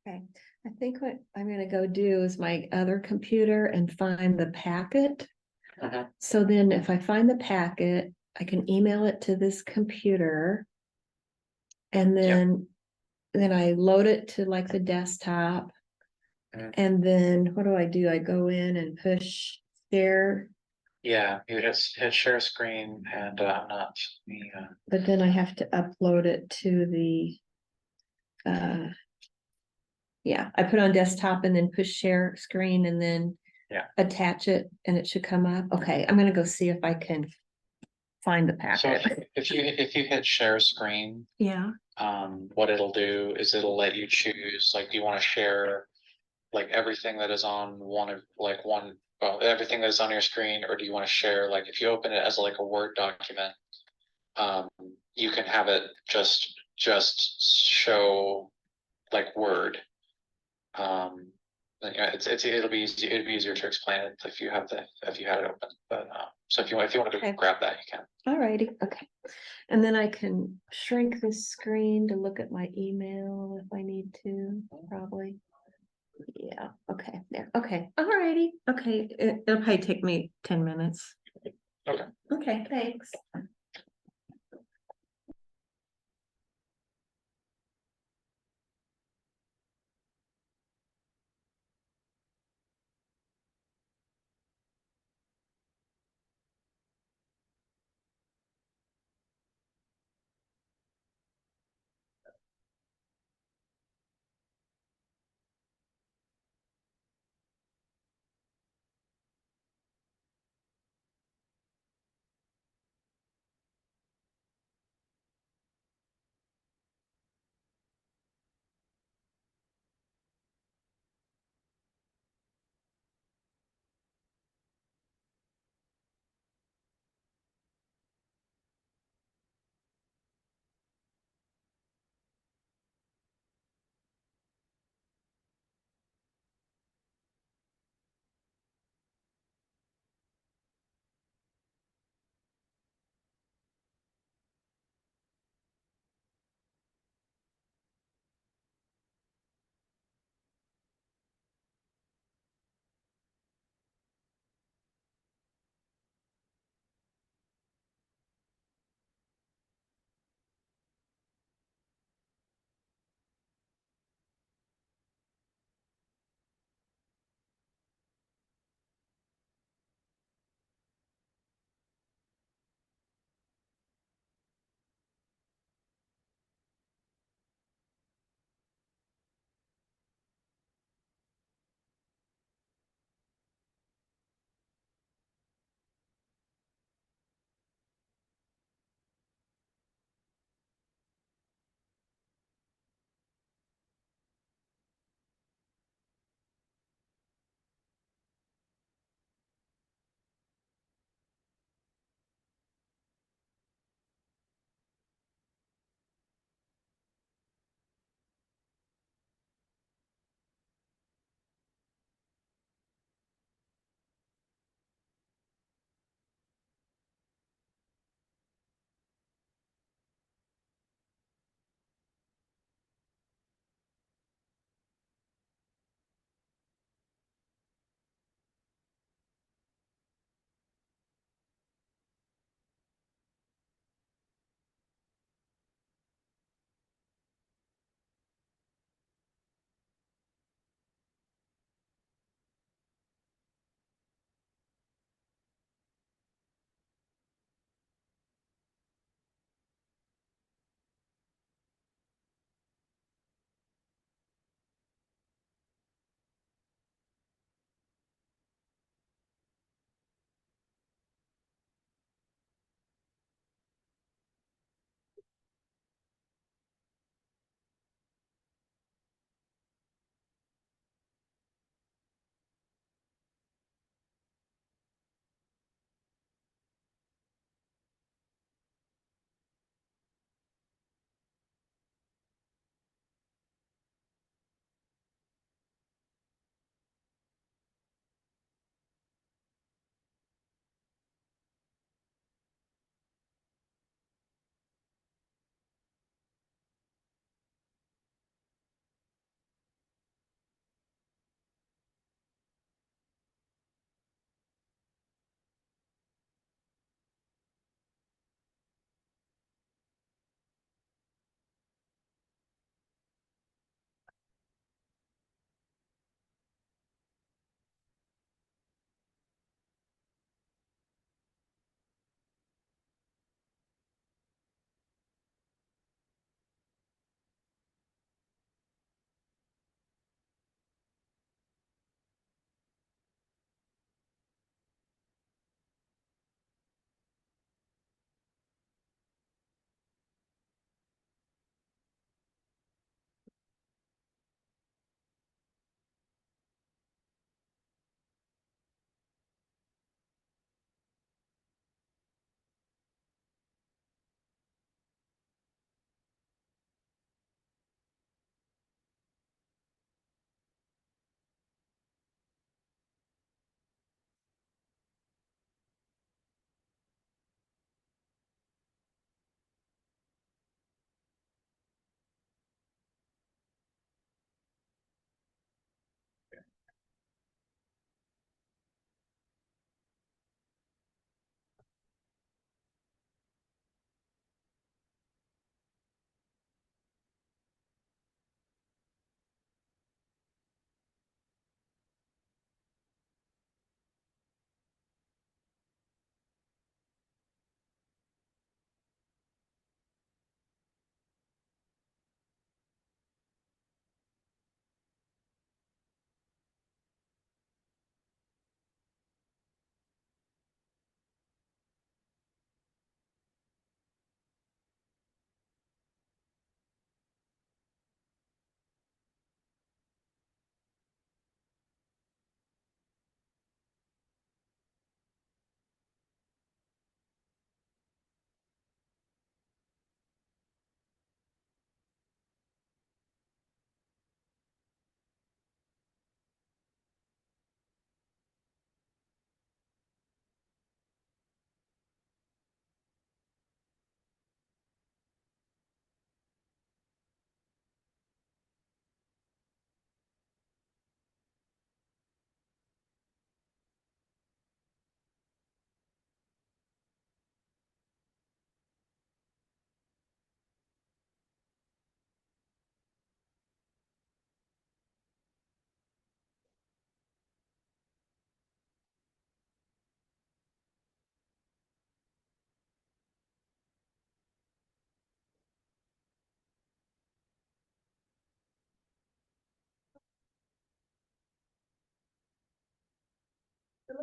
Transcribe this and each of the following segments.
Okay, I think what I'm gonna go do is my other computer and find the packet. Mhm. So then if I find the packet, I can email it to this computer. And then I load it to like the desktop. Mhm. And then what do? I go in and push share, Yeah, you just hit share screen and not me. but then I have to upload it to the uh yeah, I put on desktop and then push share screen and then Yeah. attach it and it should come up. Okay, I'm gonna go see if I can find the So packet. if you hit share screen, Yeah, what it'll do is it'll let you choose, like, do you want to share like everything that is on everything that is on your screen, or do you want to share, like, if you open it as like a Word document, um, you can have it just show like Word. It'll be easier to explain it if you have if you had it open. But so if you want to okay. grab that, you can. All righty, okay. And then I can shrink this screen to look at my email if I need to, probably. Yeah, okay, there, okay, all righty, okay, it'll probably take me 10 minutes. Okay. Okay, thanks.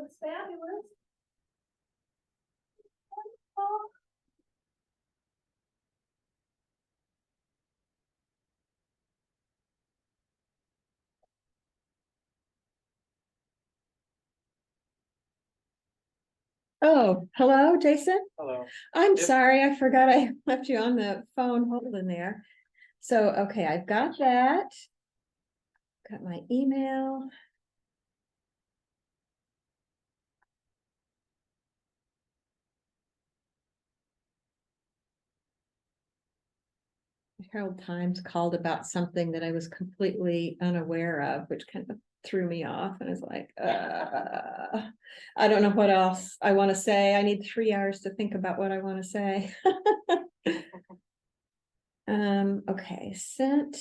looks fabulous. Oh, hello, Jason. Hello. I'm Yep. sorry, I forgot I left you on the phone holding there. So, okay, I've got that. Got my email. Herald Times called about something that I was completely unaware of, which kind of threw me off. And I was like, I don't know what else I want to say. I need 3 hours to think about what I want to say. Okay, sent.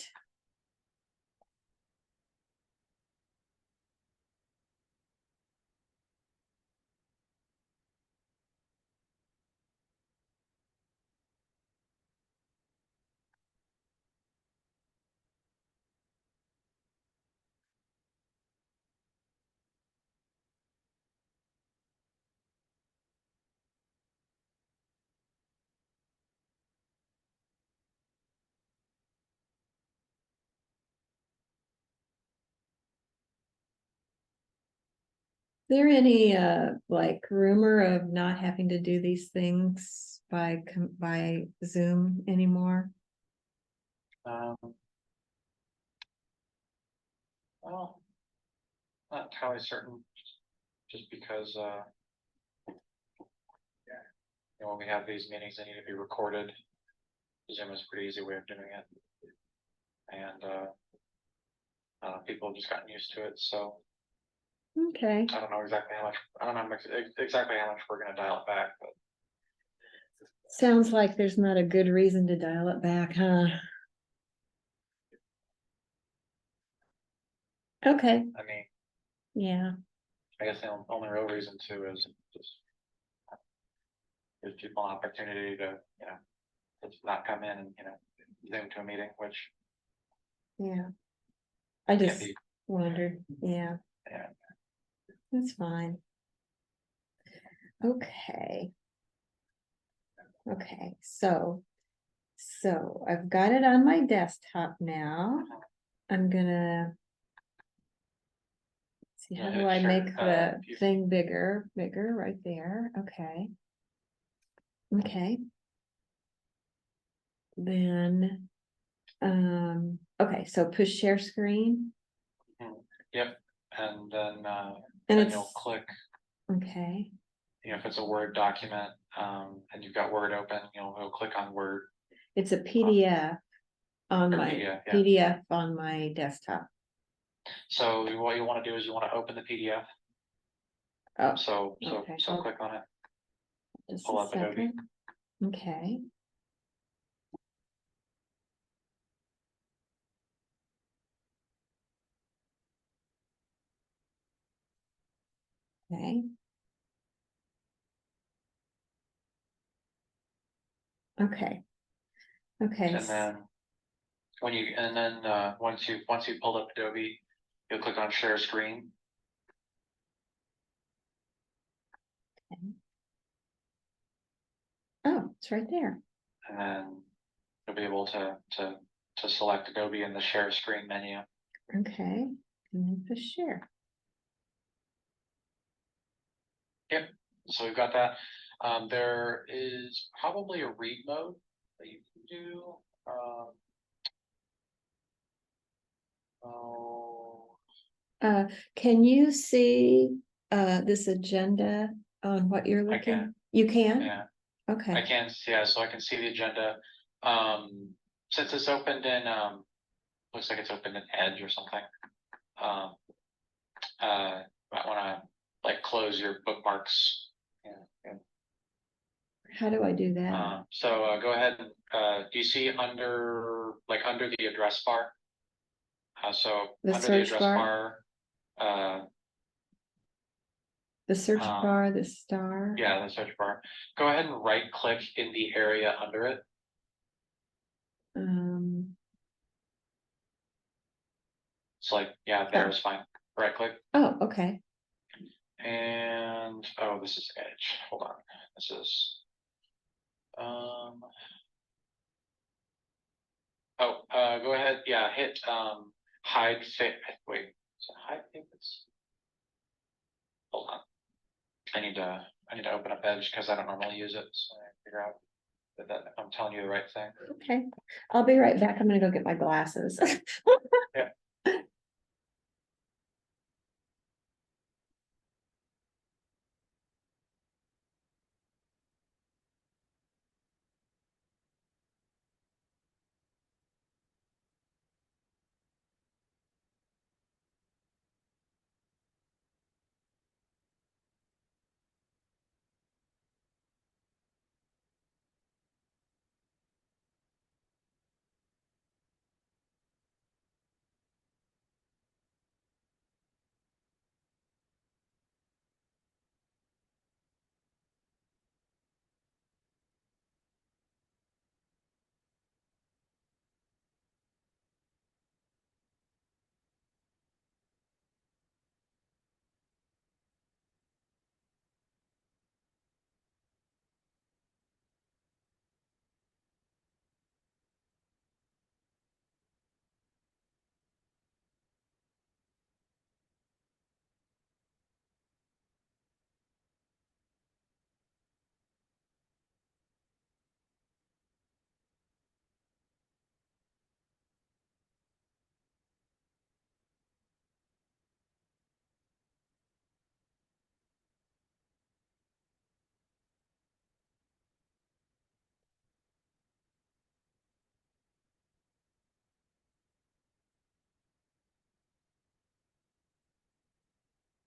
There any like rumor of not having to do these things by Zoom anymore? Well, not entirely certain, just because, when we have these meetings, they need to be recorded. Zoom is a pretty easy way of doing it. And, people have just gotten used to it, so Okay, I don't know exactly how much, I don't know exactly how much we're gonna dial it back, but sounds like there's not a good reason to dial it back, huh? Okay, I mean, yeah, I guess the only real reason too is just give people an opportunity to, just not come in and, Zoom to a meeting, which yeah. I can just be, wondered, yeah, yeah. that's fine. Okay. Okay, so I've got it on my desktop now. I'm gonna see, how Yeah, do I sure. make the If you- thing bigger, right there? Okay. Okay. Then, okay, so push share screen Yep, and then, and then it's, you'll click, okay, if it's a Word document, and you've got Word open, you'll click on Word it's a PDF on or my PDF, yeah. PDF on my desktop. So what you wanna do is you wanna open the PDF, Oh, so okay, click on it, just pull a up Adobe. second. Okay. Okay. Okay. Okay. And then once you pulled up Adobe, you'll click on share screen. Oh, it's right there. And then you'll be able to select Adobe in the share screen menu. Okay, and then push share. Yep, so we've got that. There is probably a read mode that you can do. Oh, Can you see this agenda on what you're I looking? can, You can? yeah, Okay, I can, yeah, so I can see the agenda. Since it's opened in, looks like it's opened in Edge or something. Um, might wanna like close your bookmarks. Yeah. how do I do that? So go ahead and, do you see under the address bar? So The under the search address bar, bar, the search um, bar, the star? yeah, the search bar, go ahead and right click in the area under it. Um, It's like, yeah, there is fine. Right click, oh, okay, And, oh, this is Edge, hold on, this is. Oh, go ahead, yeah, hit, hide wait, is it hide favorites? Hold on. I need to open up Edge because I don't normally use it, so I figure out that I'm telling you the right thing. Okay, I'll be right back. I'm gonna go get my glasses. Yeah.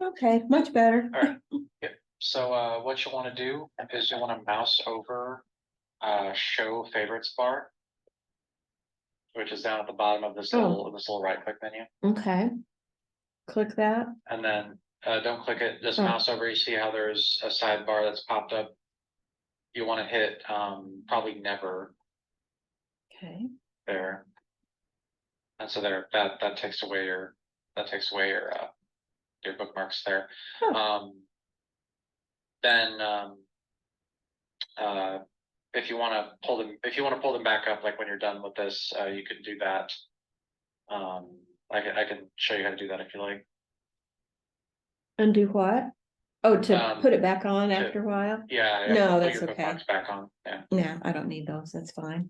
Okay, much better. All right. Yep. So what you want to do is you want to mouse over show favorites bar, which is down at the bottom of Oh. this little right click menu. Okay. Click that. And then don't click it, just Oh. mouse over, you see how there's a sidebar that's popped up. You want to hit probably never Okay. there. And so there that takes away your bookmarks there. Huh. Then if you want to pull them back up, like when you're done with this, you can do that. I can show you how to do that if you like. Undo what? Oh, to put it back on to- after a while? Yeah, No, put that's your okay. bookmarks back on. Yeah. Yeah, I don't need those. That's fine.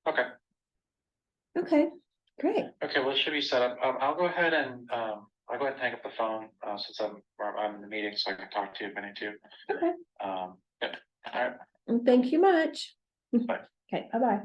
Okay. Okay, great. Okay, well, it should be set up. I'll go ahead and hang up the phone since I'm in the meeting, so I can talk to you if I need to. Okay. Good. All right. Well, thank you much. Bye. Okay, bye-bye.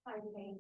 Hi, Jane.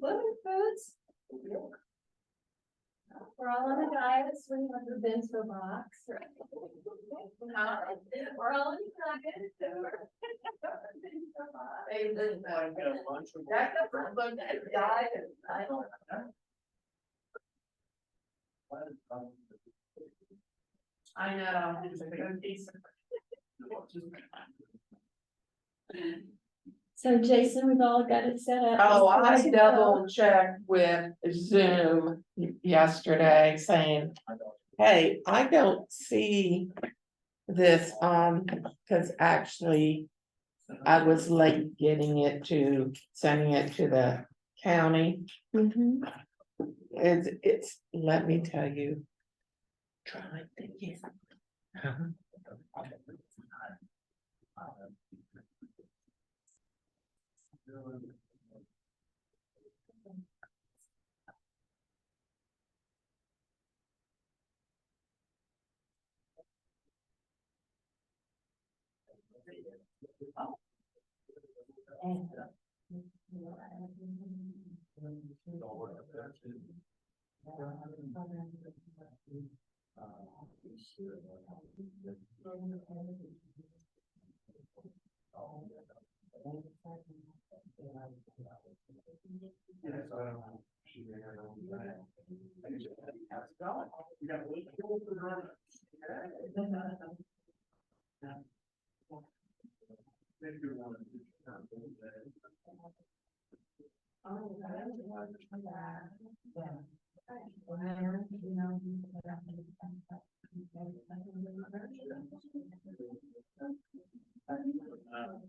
Living foods. We're all on a diet, so we have the bento box. Right? We're all on a diet, so we're bento box. Hey, listen, that's a diet. I don't know. I know. So Jason, we've all got it set up. Oh, I double checked with Zoom yesterday saying, hey, I don't see this on, because actually I was late getting it to, sending it to the county. Mhm. It's, let me tell you. Try thinking.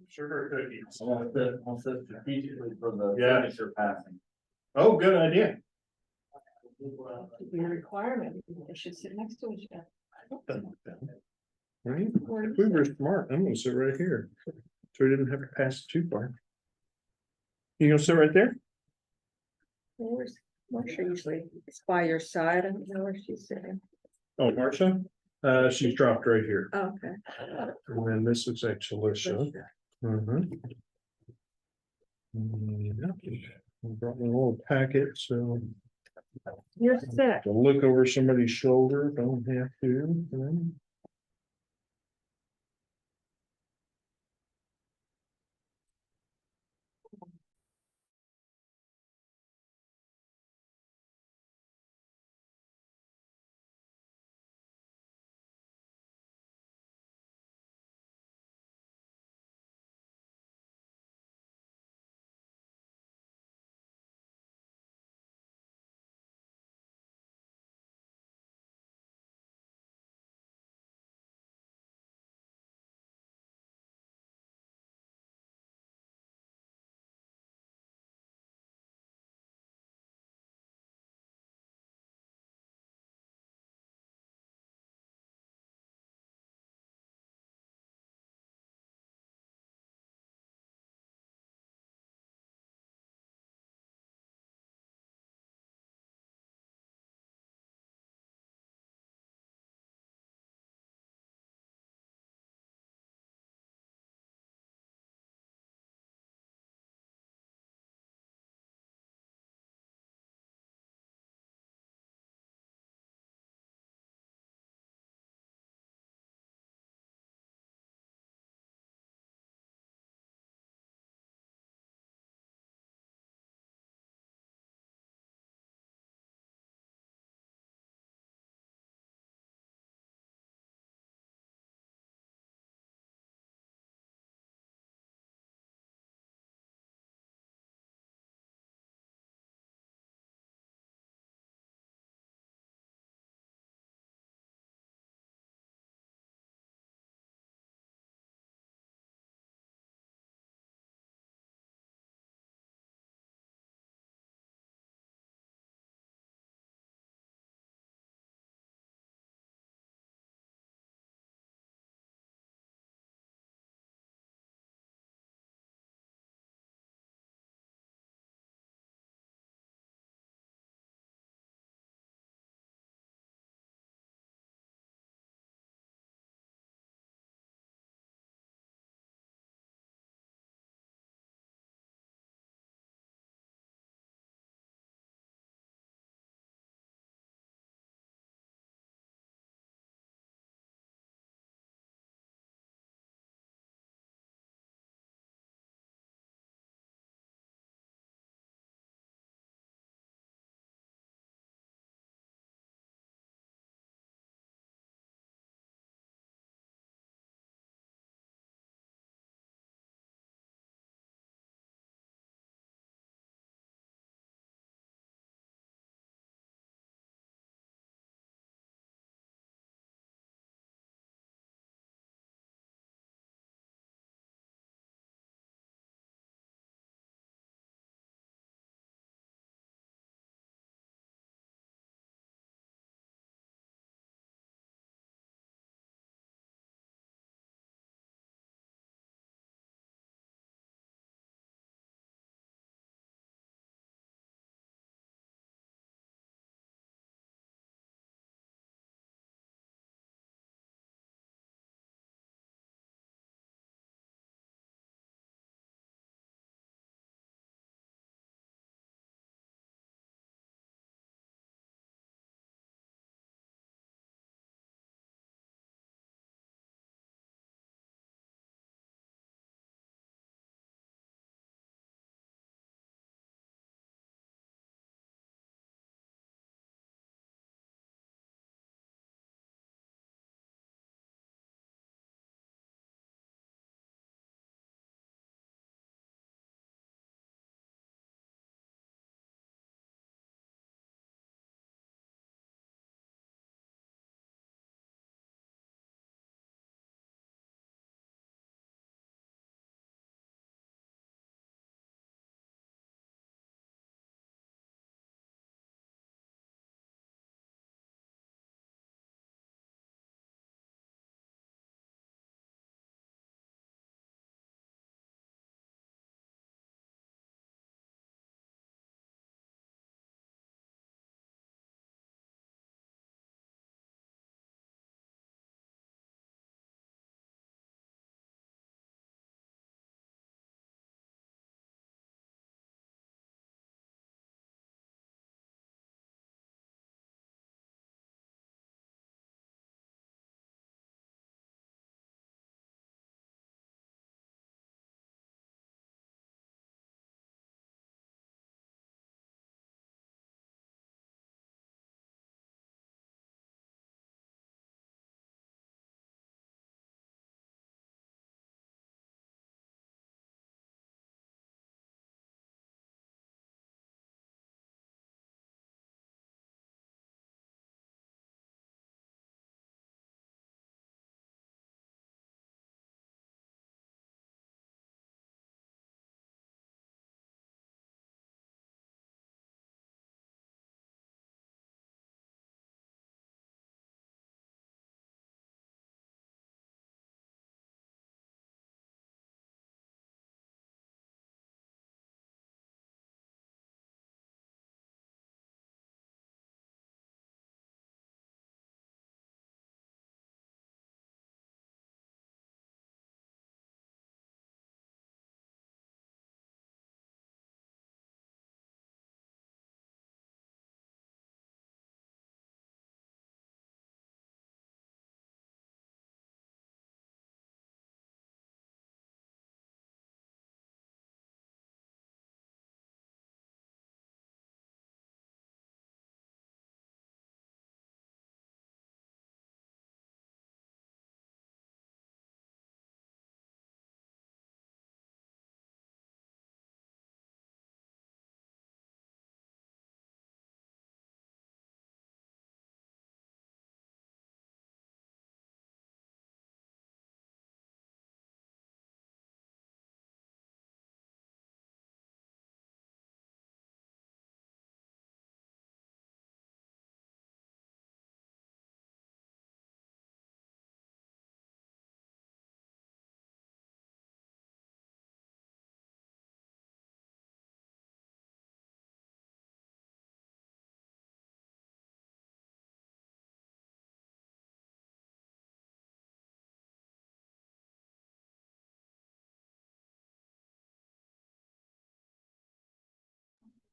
Sugar cookies. I'll set strategically for the Yeah. furniture passing. Oh, good idea. Your requirement, they should sit next to each other. Right, if we were smart, I'm gonna sit right here, so we didn't have to pass it too far. You gonna sit right there? Where's Marcia usually? It's by your side. I don't know where she's sitting. Oh, Marcia, she's dropped right here, Oh, okay. and then this is actually Alicia. Mhm. Yeah, I brought my little packet, so You're set. to look over somebody's shoulder, don't have to.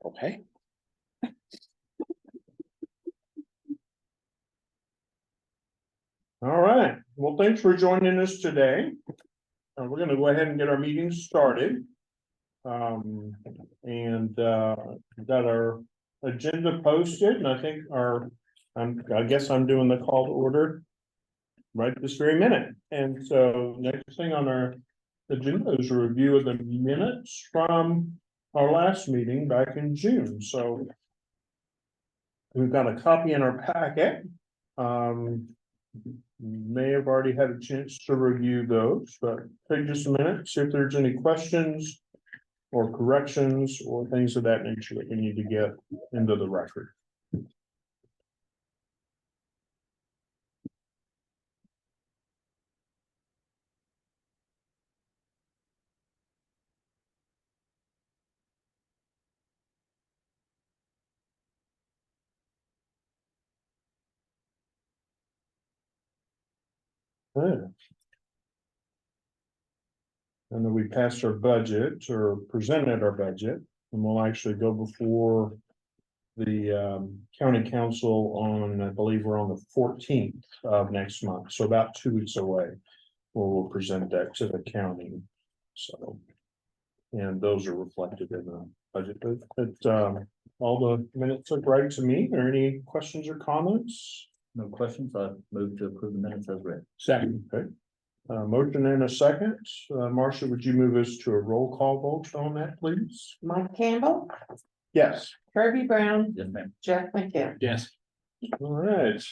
Okay. All right, well, thanks for joining us today. We're gonna go ahead and get our meeting started. We've got our agenda posted, and I think I guess I'm doing the call to order right this very minute. And so next thing on our agenda is a review of the minutes from our last meeting back in June, so we've got a copy in our packet. May have already had a chance to review those, but take just a minute, see if there's any questions or corrections or things of that nature that we need to get into the record. Good. And then we passed our budget or presented our budget, and we'll actually go before the county council on, I believe we're on the 14th of next month, so about 2 weeks away. Where we'll present that to the county, so. And those are reflected in the budget, but all the minutes look right to me. Are there any questions or comments? No questions, I move to approve the minutes as read. Second. Okay. Motion in a second. Marcia, would you move us to a roll call vote on that, please? Mike Campbell, Yes. Kirby Brown, Yes, ma'am. Jeff McKim. Yes. All right,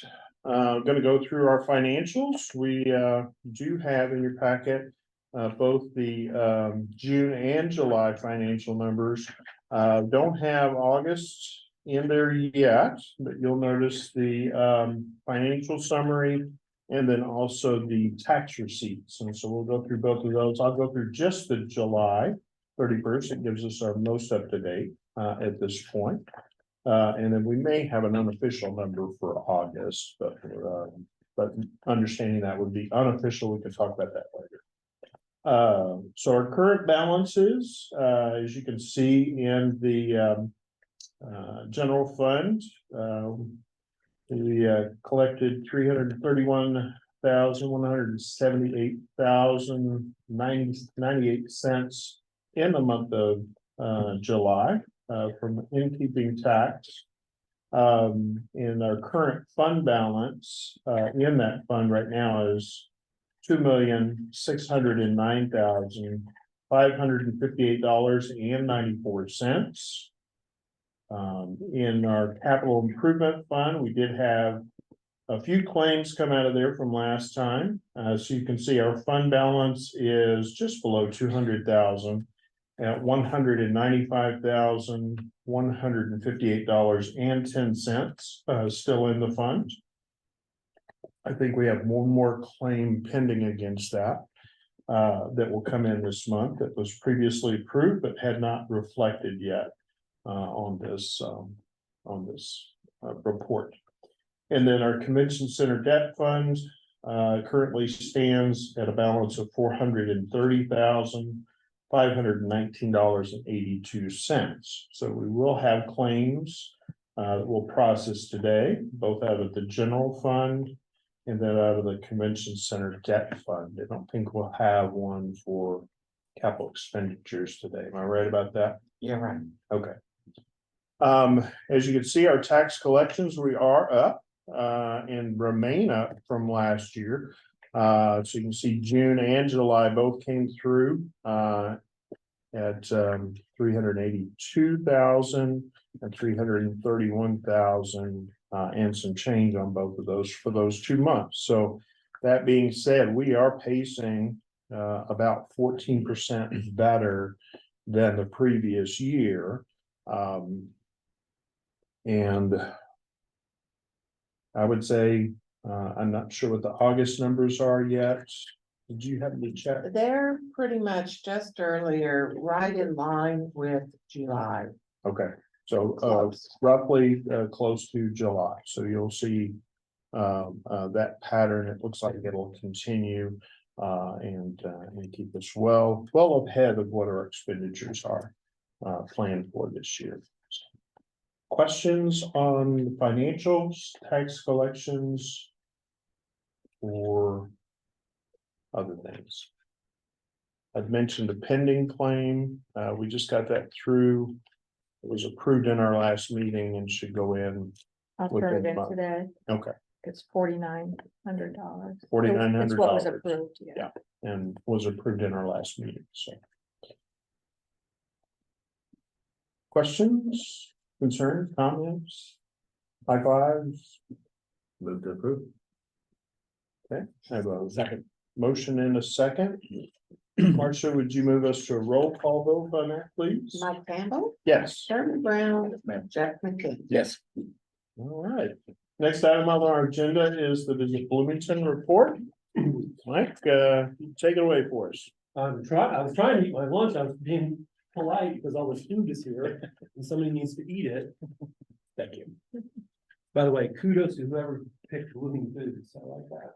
gonna go through our financials. We do have in your packet. Both the June and July financial numbers. Don't have August in there yet, but you'll notice the financial summary. And then also the tax receipts, and so we'll go through both of those. I'll go through just the July 31st. It gives us our most up to date at this point. And then we may have an unofficial number for August, but understanding that would be unofficial, we can talk about that later. So our current balances, as you can see in the general fund, we collected $331,178,098 in the month of July. From in-keeping tax. And our current fund balance, in that fund right now is $2,609,558.94. In our capital improvement fund, we did have a few claims come out of there from last time. So you can see our fund balance is just below 200,000. At $195,158.10, still in the fund. I think we have one more claim pending against that. That will come in this month that was previously approved but had not reflected yet on this report. And then our convention center debt fund currently stands at a balance of $430,519.82. So we will have claims that we'll process today, both out of the general fund and then out of the convention center debt fund. I don't think we'll have one for capital expenditures today. Am I right about that? You're right. Okay. As you can see, our tax collections, we are up and remain up from last year. So you can see June and July both came through at 382,000 and 331,000 and some change on both of those for those 2 months. So that being said, we are pacing about 14% better than the previous year. And I would say, I'm not sure what the August numbers are yet. Did you have to check? They're pretty much just earlier, right in line with July. Okay, so Close. roughly close to July, so you'll see that pattern. It looks like it'll continue and keep us well ahead of what our expenditures are planned for this year. So questions on the financials, tax collections? Or other things? I've mentioned a pending claim, we just got that through. It was approved in our last meeting and should go in, I'll Within turn it in month. today. okay, It's $4,900. $4,900. It's what was approved, yeah. Yeah. and was approved in our last meeting, so. Questions, concerns, comments? High fives? Move to approve. Okay, I have a second motion in a second. Marcia, would you move us to a roll call vote on that, please? Mike Campbell, Yes. Sherman Brown, Ma'am. Jack McKee. Yes. All right. Next item on our agenda is the Visit Bloomington report. Mike, take it away for us. I was trying to eat my lunch, I was being polite because all the food is here and somebody needs to eat it. Thank you. By the way, kudos to whoever picked living foods, I like that.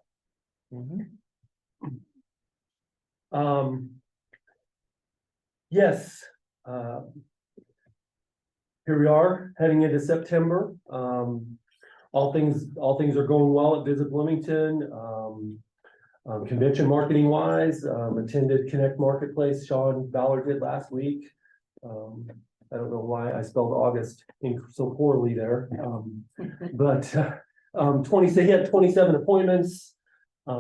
Yes, here we are heading into September. All things are going well at Visit Bloomington. Convention marketing wise, attended Connect Marketplace, Sean Ballard did last week. I don't know why I spelled August so poorly there. But he had 27 appointments,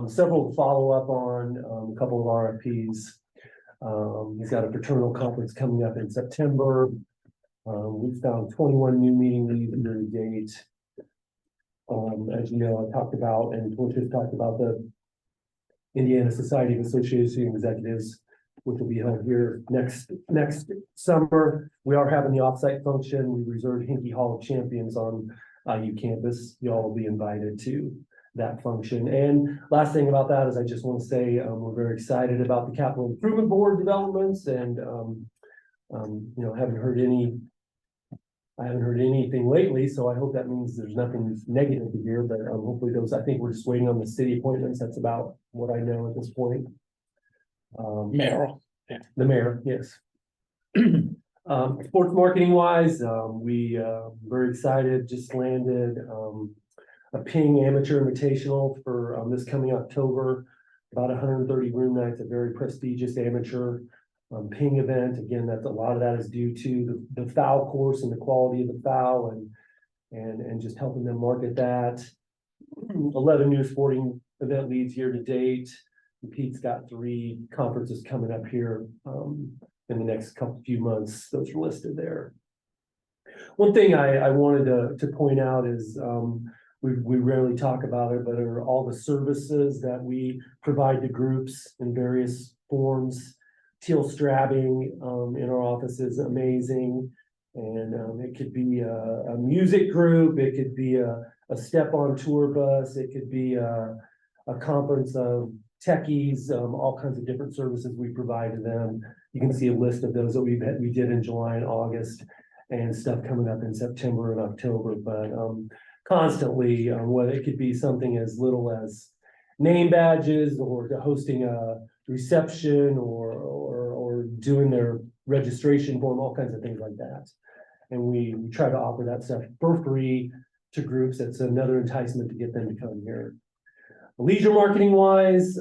several to follow up on, a couple of RFPs. He's got a fraternal conference coming up in September. We've found 21 new meeting leads year to date. As you know, I talked about, and Torches talked about the Indiana Society of Association Executives, which will be held here next summer. We are having the offsite function. We reserved Hinkie Hall of Champions on IU campus. Y'all will be invited to that function. And last thing about that is I just want to say, we're very excited about the Capital Improvement Board developments and, I haven't heard anything lately, so I hope that means there's nothing negative to hear, but hopefully I think we're just waiting on the city appointments. That's about what I know at this point. Merrill. The mayor, yes. Sports marketing wise, we very excited, just landed a Ping Amateur Invitational for this coming October. About 130 room nights, a very prestigious amateur Ping event. Again, that's a lot of that is due to the foul course and the quality of the foul and just helping them market that. 11 new sporting event leads year to date. Pete's got 3 conferences coming up here in the next few months. Those are listed there. One thing I wanted to point out is we rarely talk about it, but are all the services that we provide to groups in various forms. Teal strapping in our office is amazing. And it could be a music group, it could be a step-on tour bus, it could be a conference of techies, all kinds of different services we provide to them. You can see a list of those that we did in July and August and stuff coming up in September and October, but constantly, whether it could be something as little as name badges or to hosting a reception or doing their registration form, all kinds of things like that. And we try to offer that stuff for free to groups. That's another enticement to get them to come here. Leisure marketing wise,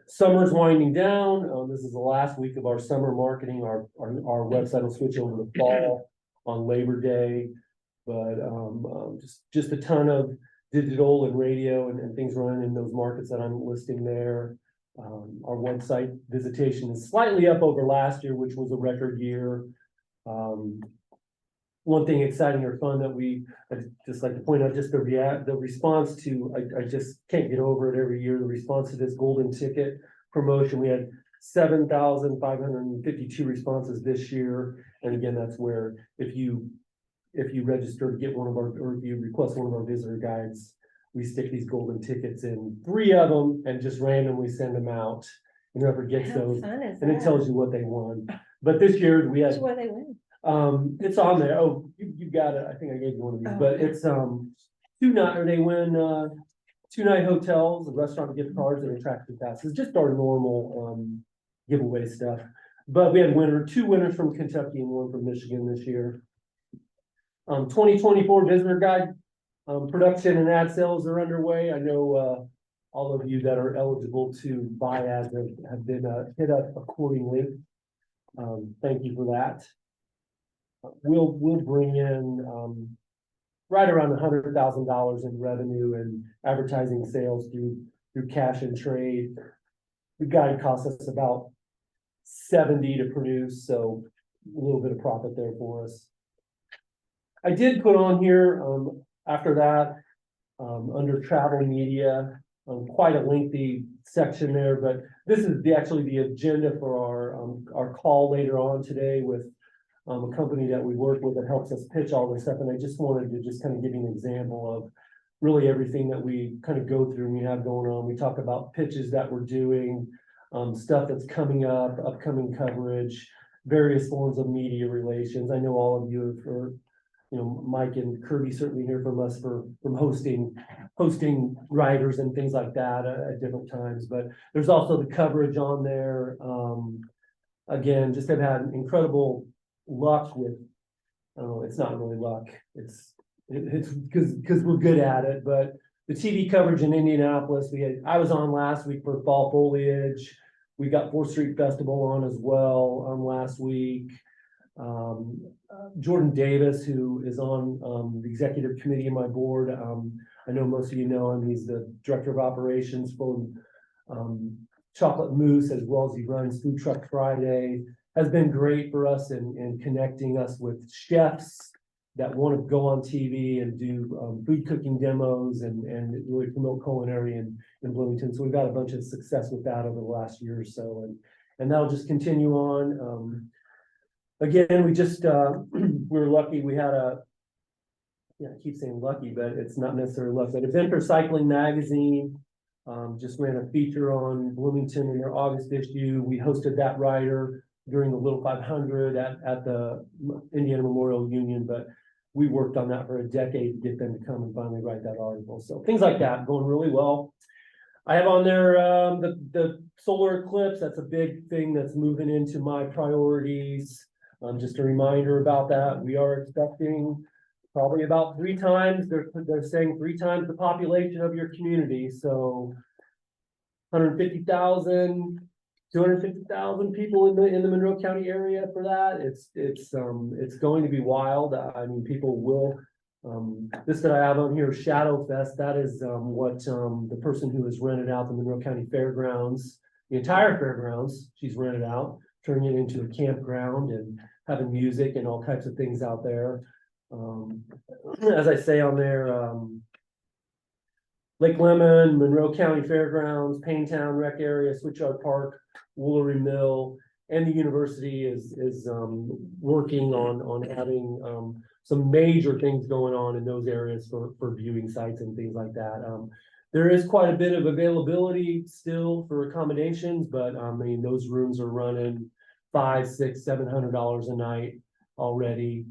summer's winding down. This is the last week of our summer marketing. Our website will switch over to fall on Labor Day, but just a ton of digital and radio and things running in those markets that I'm listing there. Our website visitation is slightly up over last year, which was a record year. One thing exciting or fun that I'd just like to point out, just the response to, I just can't get over it every year, the response to this golden ticket promotion. We had 7,552 responses this year. And again, that's where if you register to get one of our, or if you request one of our visitor guides, we stick these golden tickets in 3 of them and just randomly send them out. And whoever gets How those, fun is and it that? tells you what they won. But this year we had, Which way they win. it's on there. Oh, you got it. I think I gave you one of these, Oh, but okay. it's 2 night, or they win 2-night hotels, restaurant gift cards, and attraction passes, just our normal giveaway stuff. But we had 2 winners from Kentucky and 1 from Michigan this year. 2024 visitor guide, production and ad sales are underway. I know, all of you that are eligible to buy ads have been, hit up accordingly. Thank you for that. We'll bring in, right around $100,000 in revenue and advertising sales through cash and trade. The guide costs us about 70 to produce, so a little bit of profit there for us. I did put on here, after that, under travel media, quite a lengthy section there, but this is actually the agenda for our call later on today with a company that we work with that helps us pitch all this stuff. And I just wanted to just kind of give you an example of really everything that we kind of go through and we have going on. We talk about pitches that we're doing, stuff that's coming up, upcoming coverage, various forms of media relations. I know all of you have heard, you know, Mike and Kirby certainly hear from us from hosting writers and things like that at different times, but there's also the coverage on there. Again, just have had incredible luck with, I don't know, it's not really luck. It's because we're good at it, but the TV coverage in Indianapolis, I was on last week for fall foliage. We got 4th Street Festival on as well last week. Jordan Davis, who is on the executive committee of my board. I know most of you know him. He's the director of operations for Chocolate Moose, as well as he runs Food Truck Friday. Has been great for us in connecting us with chefs that want to go on TV and do food cooking demos and really promote culinary in Bloomington. So we've got a bunch of success with that over the last year or so, and that'll just continue on. Again, we just we're lucky. We had I keep saying lucky, but it's not necessarily luck. But Adventure Cycling Magazine just ran a feature on Bloomington in their August issue. We hosted that writer during the Little 500 at the Indiana Memorial Union, but we worked on that for a decade to get them to come and finally write that article. So things like that going really well. I have on there the solar eclipse. That's a big thing that's moving into my priorities. Just a reminder about that. We are expecting probably about 3 times. They're saying 3 times the population of your community. So 150,000. 250,000 people in the Monroe County area for that. It's going to be wild. I mean, people will. This that I have on here, Shadow Fest. That is what the person who has rented out the Monroe County Fairgrounds, the entire fairgrounds, she's rented out, turning it into a campground and having music and all types of things out there. As I say on there. Lake Lemon, Monroe County Fairgrounds, Paintown Rec Area, Switchyard Park, Woolery Mill, and the university is working on having some major things going on in those areas for viewing sites and things like that. There is quite a bit of availability still for accommodations, but I mean, those rooms are running $500, $600, $700 a night already.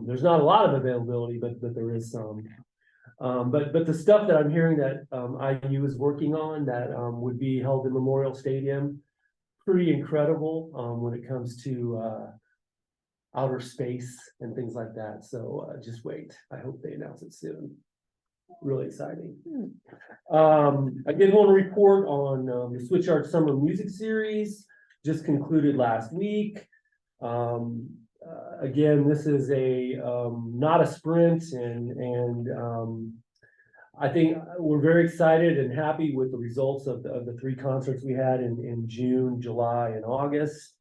There's not a lot of availability, but there is some. But the stuff that I'm hearing that IU is working on that would be held in Memorial Stadium, pretty incredible when it comes to outer space and things like that. So just wait. I hope they announce it soon. Really exciting. I did want to report on the Switchyard Summer Music Series, just concluded last week. Again, this is not a sprint, and I think we're very excited and happy with the results of the 3 concerts we had in June, July, and August.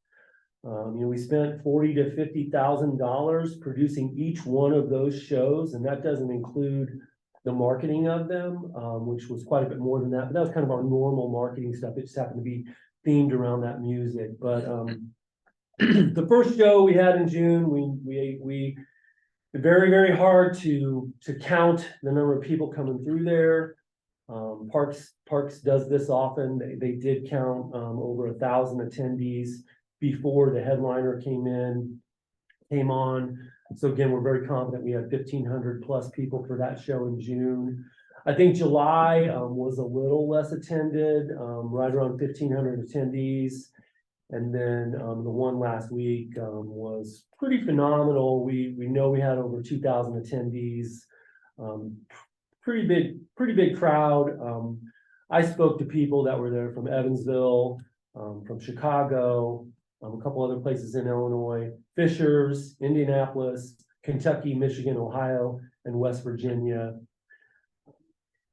We spent $40,000 to $50,000 producing each one of those shows, and that doesn't include the marketing of them, which was quite a bit more than that. But that was kind of our normal marketing stuff. It just happened to be themed around that music. But the first show we had in June, we did very, very hard to count the number of people coming through there. Parks does this often. They did count over 1,000 attendees before the headliner came on. So again, we're very confident we had 1,500 plus people for that show in June. I think July was a little less attended, right around 1,500 attendees. And then, the one last week, was pretty phenomenal. We know we had over 2,000 attendees. Um, pretty big crowd. I spoke to people that were there from Evansville, from Chicago, a couple other places in Illinois, Fishers, Indianapolis, Kentucky, Michigan, Ohio, and West Virginia.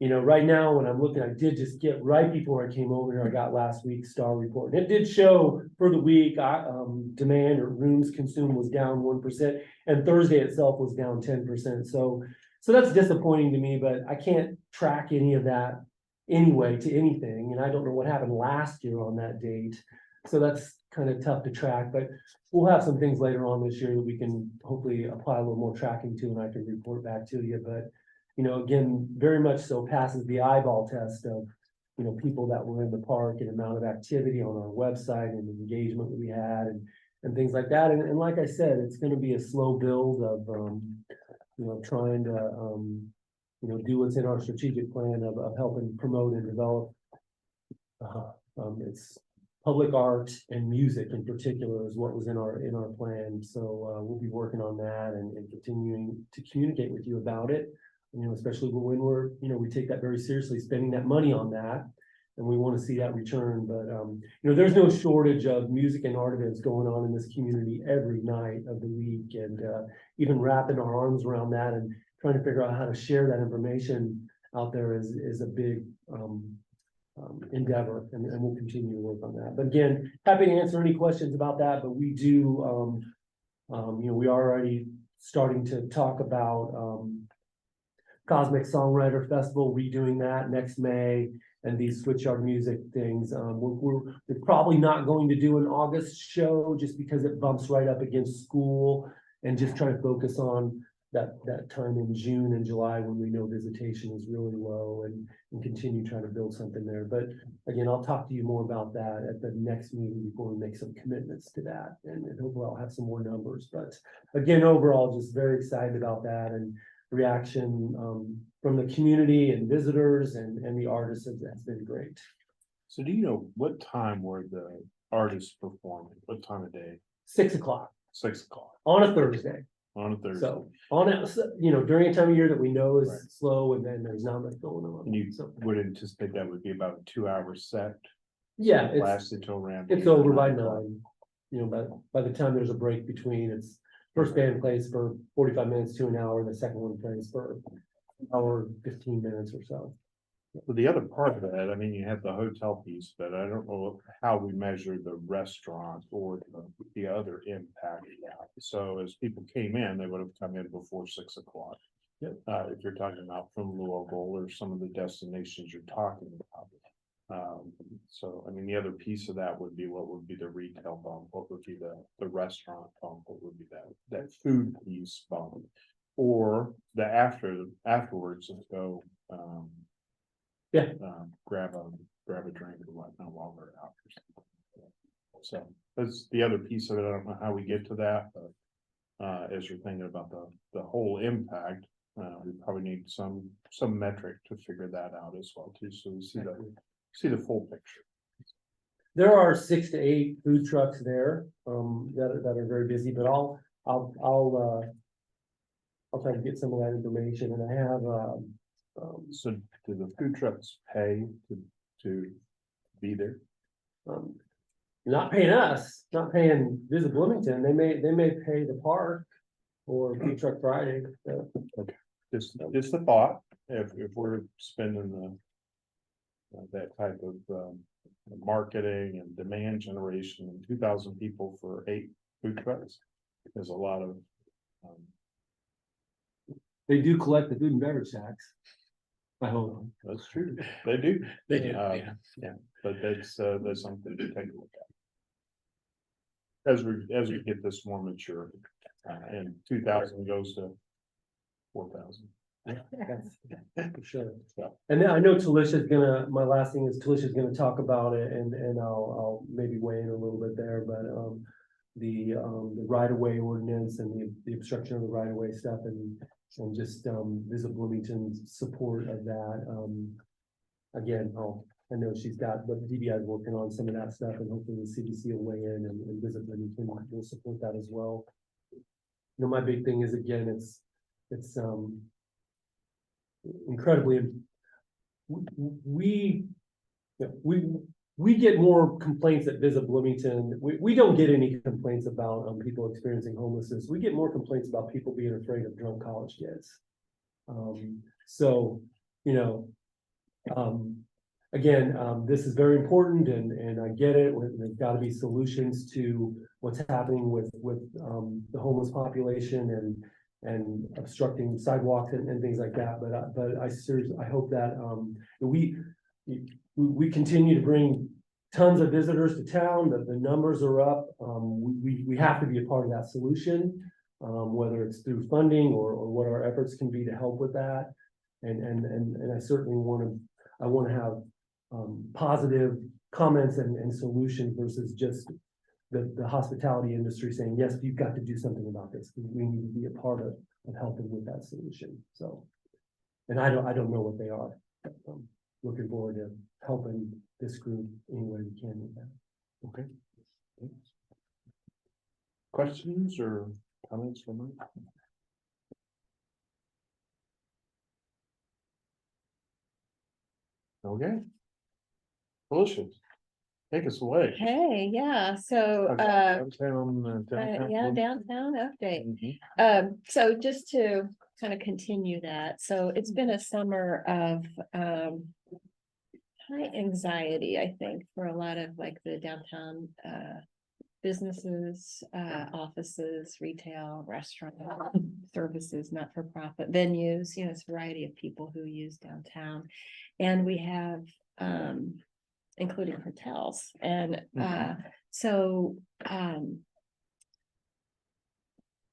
You know, right now, when I'm looking, I did just get, right before I came over here, I got last week's Star Report. And it did show for the week, demand or rooms consumed was down 1%, and Thursday itself was down 10%. So that's disappointing to me, but I can't track any of that anyway to anything. And I don't know what happened last year on that date. So that's kind of tough to track, but we'll have some things later on this year that we can hopefully apply a little more tracking to, and I can report back to you. But you know, again, very much so passes the eyeball test of, you know, people that were in the park and amount of activity on our website and the engagement that we had and things like that. And like I said, it's gonna be a slow build of, you know, trying to, you know, do what's in our strategic plan of helping promote and develop. It's public art and music in particular is what was in our plan. So, we'll be working on that and continuing to communicate with you about it. You know, especially when we're, you know, we take that very seriously, spending that money on that, and we want to see that return. But, you know, there's no shortage of music and art events going on in this community every night of the week. And even wrapping our arms around that and trying to figure out how to share that information out there is a big endeavor, and we'll continue to work on that. But again, happy to answer any questions about that, but we do, you know, we are already starting to talk about Cosmic Songwriter Festival, redoing that next May, and these Switchyard music things. We're probably not going to do an August show just because it bumps right up against school, and just try to focus on that time in June and July when we know visitation is really low, and continue trying to build something there. But again, I'll talk to you more about that at the next meeting before we make some commitments to that, and hopefully I'll have some more numbers. But again, overall, just very excited about that, and reaction from the community and visitors and the artists has been great. So do you know what time were the artists performing? What time of day? 6 o'clock 6 o'clock on a Thursday. on a Thursday. So on it, you know, during a time of year that we know is Right. slow, and then there's not much going on. And you So, would anticipate that would be about a 2 hour set? yeah, it's Lasted till around. it's 8 or over by 9 o'clock. 9. You know, by the time there's a break between, it's first band plays for 45 minutes to an hour, the second one plays for an hour, 15 minutes or so. Well, the other part of that, I mean, you have the hotel piece, but I don't know how we measure the restaurant or the other impact. So as people came in, they would have come in before 6 o'clock. Yep. If you're talking about from Louisville or some of the destinations you're talking about. So, I mean, the other piece of that would be what would be the retail bump, what would be the restaurant bump, what would be that food piece bump? Or the afterwards, let's go, grab a drink or whatnot while we're out or something. So that's the other piece of it. I don't know how we get to that, but as you're thinking about the whole impact, we probably need some metric to figure that out as well too, so we see the full picture. There are 6 to 8 food trucks there, that are very busy, but I'll try to get some of that information, and I have, So do the food trucks pay to be there? not paying us, not paying Visit Bloomington, they may pay the park or Food Truck Friday. Just a thought, if we're spending that type of marketing and demand generation, and 2,000 people for 8 food trucks, there's a lot of. They do collect the food and beverage tax. I hope. That's true, they do. They do, Yeah. yeah. But that's something to take a look at. As we get this more mature, and 2,000 goes to 4,000. For sure. Yeah. And then I know Talicia's gonna, my last thing is Talicia's gonna talk about it, and I'll maybe weigh in a little bit there, but the right of way ordinance and the obstruction of the right of way stuff, and just Visit Bloomington's support of that. Again, I'll I know she's got, but DBI is working on some of that stuff, and hopefully the CDC will weigh in and visit Bloomington, we'll support that as well. You know, my big thing is, again, it's incredibly, we, yeah, we get more complaints at Visit Bloomington. We don't get any complaints about people experiencing homelessness. We get more complaints about people being afraid of drunk college kids. So, you know, again, this is very important, and I get it. There's got to be solutions to what's happening with the homeless population and obstructing sidewalks and things like that. But I seriously, I hope that we continue to bring tons of visitors to town, that the numbers are up. We have to be a part of that solution, whether it's through funding or what our efforts can be to help with that. And I certainly want to have positive comments and solutions versus just the hospitality industry saying, yes, you've got to do something about this. We need to be a part of helping with that solution. So, and I don't know what they are. Looking forward to helping this group any way we can with that. Okay. Thanks. Questions or comments from me? Okay. Felicia, take us away. Hey, yeah, so, Downtown, yeah, downtown update. Mhm. So just to kind of continue that, so it's been a summer of, high anxiety, I think, for a lot of like the downtown, businesses, offices, retail, restaurant services, not-for-profit venues, you know, it's a variety of people who use downtown. And we have, including hotels, and, so,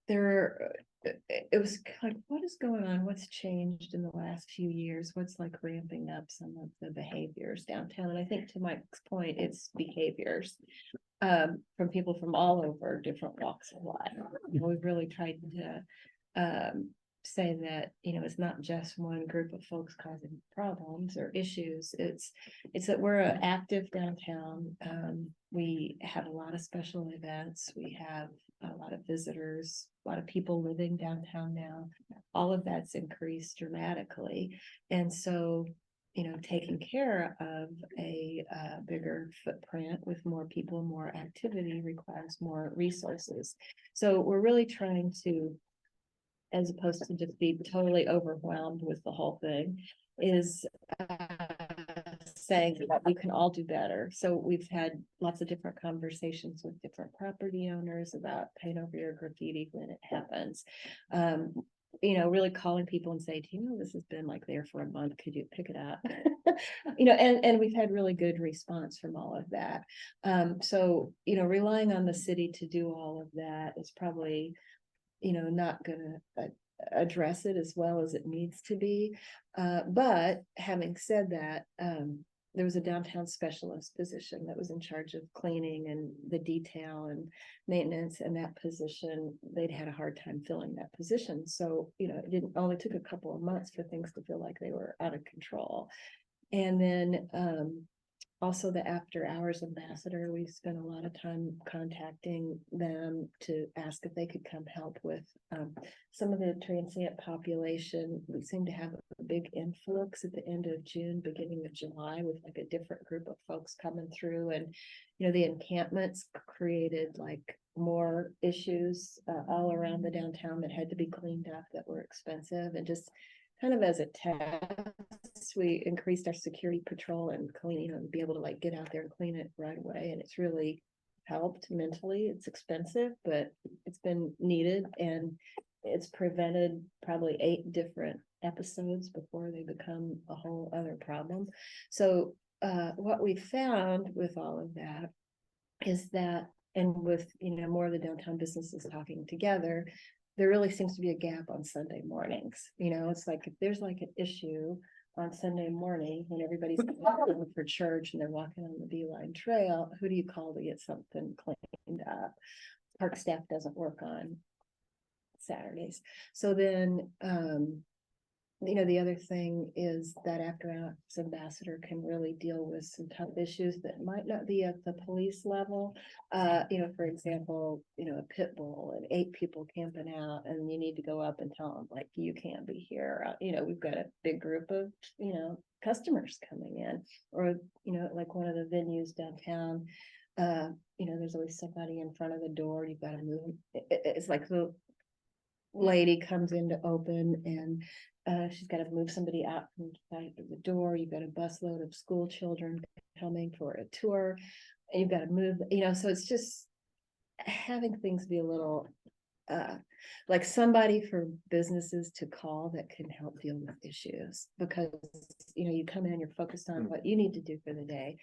there, it was like, what is going on? What's changed in the last few years? What's like ramping up some of the behaviors downtown? And I think to Mike's point, it's behaviors from people from all over different walks of life. We've really tried to say that, you know, it's not just one group of folks causing problems or issues. It's that we're an active downtown. We have a lot of special events. We have a lot of visitors, a lot of people living downtown now. All of that's increased dramatically. And so, you know, taking care of a bigger footprint with more people, more activity requires more resources. So we're really trying to, as opposed to just be totally overwhelmed with the whole thing, is saying that we can all do better. So we've had lots of different conversations with different property owners about paint over your graffiti when it happens. You know, really calling people and say, do you know, this has been like there for a month, could you pick it up? You know, and we've had really good response from all of that. So, you know, relying on the city to do all of that is probably, you know, not gonna address it as well as it needs to be. But having said that, there was a downtown specialist position that was in charge of cleaning and the detail and maintenance, and that position, they'd had a hard time filling that position. So, you know, it only took a couple of months for things to feel like they were out of control. And then also the after hours ambassador, we spent a lot of time contacting them to ask if they could come help with some of the transient population. We seem to have a big influx at the end of June, beginning of July, with like a different group of folks coming through. And, you know, the encampments created like more issues all around the downtown that had to be cleaned up, that were expensive. And just kind of as a test, we increased our security patrol and cleaning and be able to like get out there and clean it right away. And it's really helped mentally. It's expensive, but it's been needed, and it's prevented probably 8 different episodes before they become a whole other problem. So what we found with all of that is that, and with, you know, more of the downtown businesses talking together, there really seems to be a gap on Sunday mornings. You know, it's like if there's like an issue on Sunday morning when everybody's going for church and they're walking on the Beeline Trail, who do you call to get something cleaned up? Park staff doesn't work on Saturdays. So then the other thing is that after hours ambassador can really deal with some tough issues that might not be at the police level. For example, a pit bull and 8 people camping out and you need to go up and tell them like, you can't be here. We've got a big group of, customers coming in, or, like one of the venues downtown. There's always somebody in front of the door. You've got to move. It's like the lady comes in to open and she's got to move somebody out from the door. You've got a busload of school children coming for a tour, and you've got to move, so it's just having things be a little like somebody for businesses to call that can help deal with issues, because you come in, you're focused on what you need to do for the day.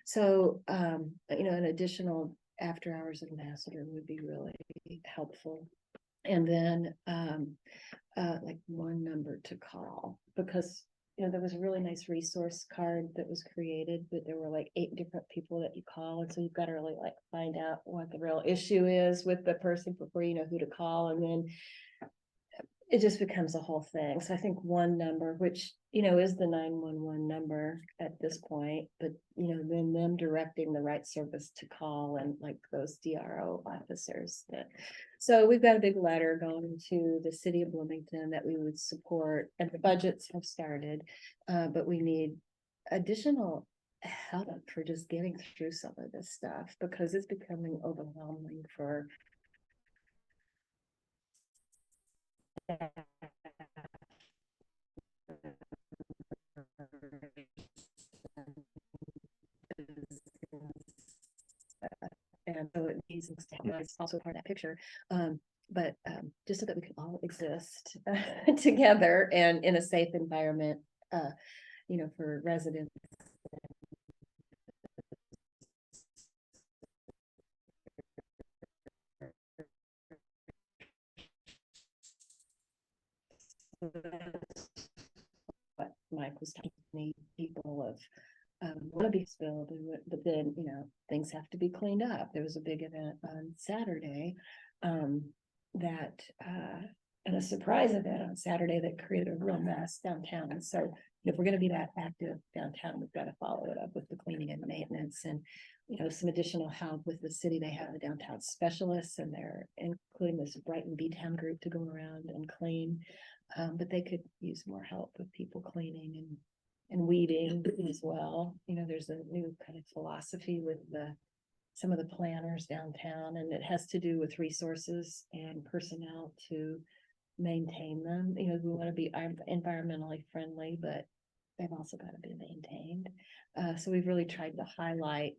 So an additional after hours ambassador would be really helpful. And then like one number to call, because there was a really nice resource card that was created, but there were like 8 different people that you call, and so you've got to really like find out what the real issue is with the person before you know who to call, and then it just becomes a whole thing. So I think one number, which is the 911 number at this point, but then them directing the right service to call, and like those DRO officers that. So we've got a big letter going to the city of Bloomington that we would support, and the budgets have started, but we need additional help for just getting through some of this stuff, because it's becoming overwhelming for and so it needs it's also part of that picture. But just so that we can all exist together and in a safe environment, for residents. What Mike was telling me, people of want to be spilled, but then things have to be cleaned up. There was a big event on Saturday, that and a surprise event on Saturday that created a real mess downtown. So if we're going to be that active downtown, we've got to follow it up with the cleaning and maintenance, and some additional help with the city. They have the downtown specialists, and they're including this Brighton B-Town group to go around and clean. But they could use more help with people cleaning and weeding as well. There's a new kind of philosophy with some of the planners downtown, and it has to do with resources and personnel to maintain them. We want to be environmentally friendly, but they've also got to be maintained. So we've really tried to highlight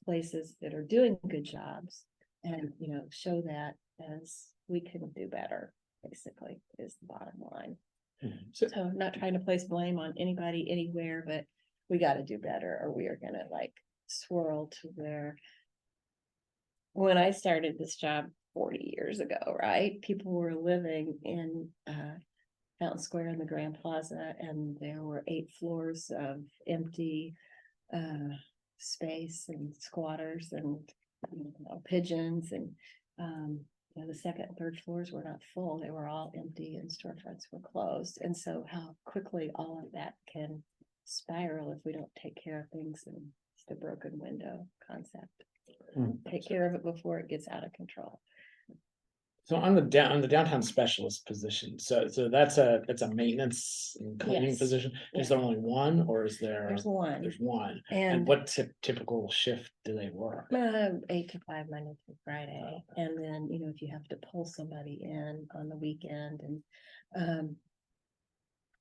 places that are doing good jobs, and show that as we can do better, basically, is the bottom line. So not trying to place blame on anybody anywhere, but we got to do better, or we are going to like swirl to where when I started this job 40 years ago, right? People were living in Fountain Square in the Grand Plaza, and there were 8 floors of empty space and squatters and pigeons, and the second and third floors were not full. They were all empty, and storefronts were closed. And so how quickly all of that can spiral if we don't take care of things. And it's the broken window concept. Take care of it before it gets out of control. So on the downtown specialist position, so that's a maintenance and cleaning Yes. position. Is Yeah. there only one, or is there? There's one. There's one. And And what typical shift do they work? 8 to 5 Monday through Friday. And then, if you have to pull somebody in on the weekend, and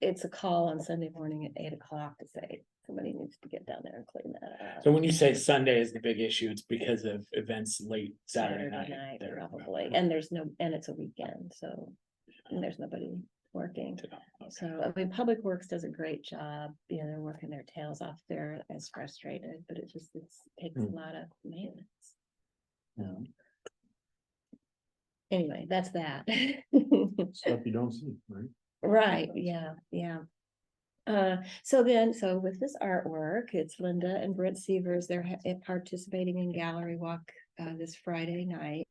it's a call on Sunday morning at 8 o'clock to say somebody needs to get down there and clean that up. So when you say Sunday is the big issue, it's because of events late Saturday night. there. Probably, and it's a weekend, so there's nobody working. So Public Works does a great job. They're working their tails off. They're as frustrated, but it takes a lot of maintenance. So anyway, that's that. Stuff you don't see, right? Right, yeah. So with this artwork, it's Linda and Brent Severs. They're participating in Gallery Walk this Friday night.